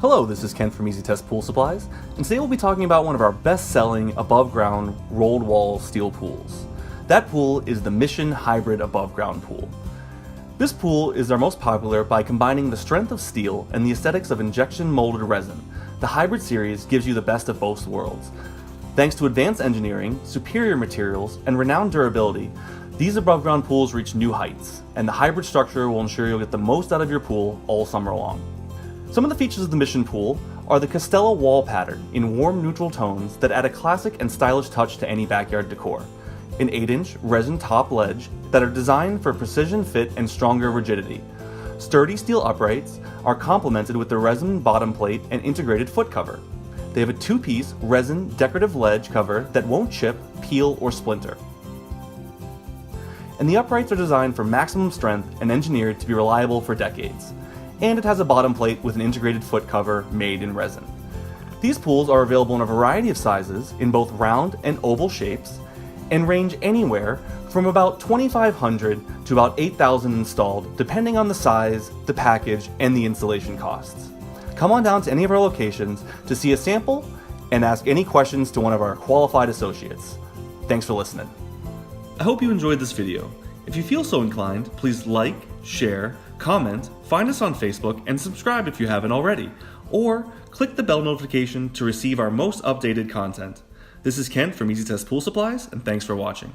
Hello, this is Ken from EasyTest Pool Supplies, and today we'll be talking about one of our best-selling above-ground rolled-wall steel pools. That pool is the Mission Hybrid Above-Ground Pool. This pool is our most popular by combining the strength of steel and the aesthetics of injection molded resin. The Hybrid series gives you the best of both worlds. Thanks to advanced engineering, superior materials, and renowned durability, these above-ground pools reach new heights, and the hybrid structure will ensure you'll get the most out of your pool all summer long. Some of the features of the Mission Pool are the Castella wall pattern in warm neutral tones that add a classic and stylish touch to any backyard decor, an 8-inch resin top ledge that are designed for precision fit and stronger rigidity. Sturdy steel uprights are complemented with the resin bottom plate and integrated foot cover. They have a 2-piece resin decorative ledge cover that won't chip, peel, or splinter. And the uprights are designed for maximum strength and engineered to be reliable for decades. And it has a bottom plate with an integrated foot cover made in resin. These pools are available in a variety of sizes in both round and oval shapes and range anywhere from about 2,500 to about 8,000 installed, depending on the size, the package, and the installation costs. Come on down to any of our locations to see a sample and ask any questions to one of our qualified associates. Thanks for listening. I hope you enjoyed this video. If you feel so inclined, please like, share, comment, find us on Facebook, and subscribe if you haven't already. Or click the bell notification to receive our most updated content. This is Ken from EasyTest Pool Supplies, and thanks for watching.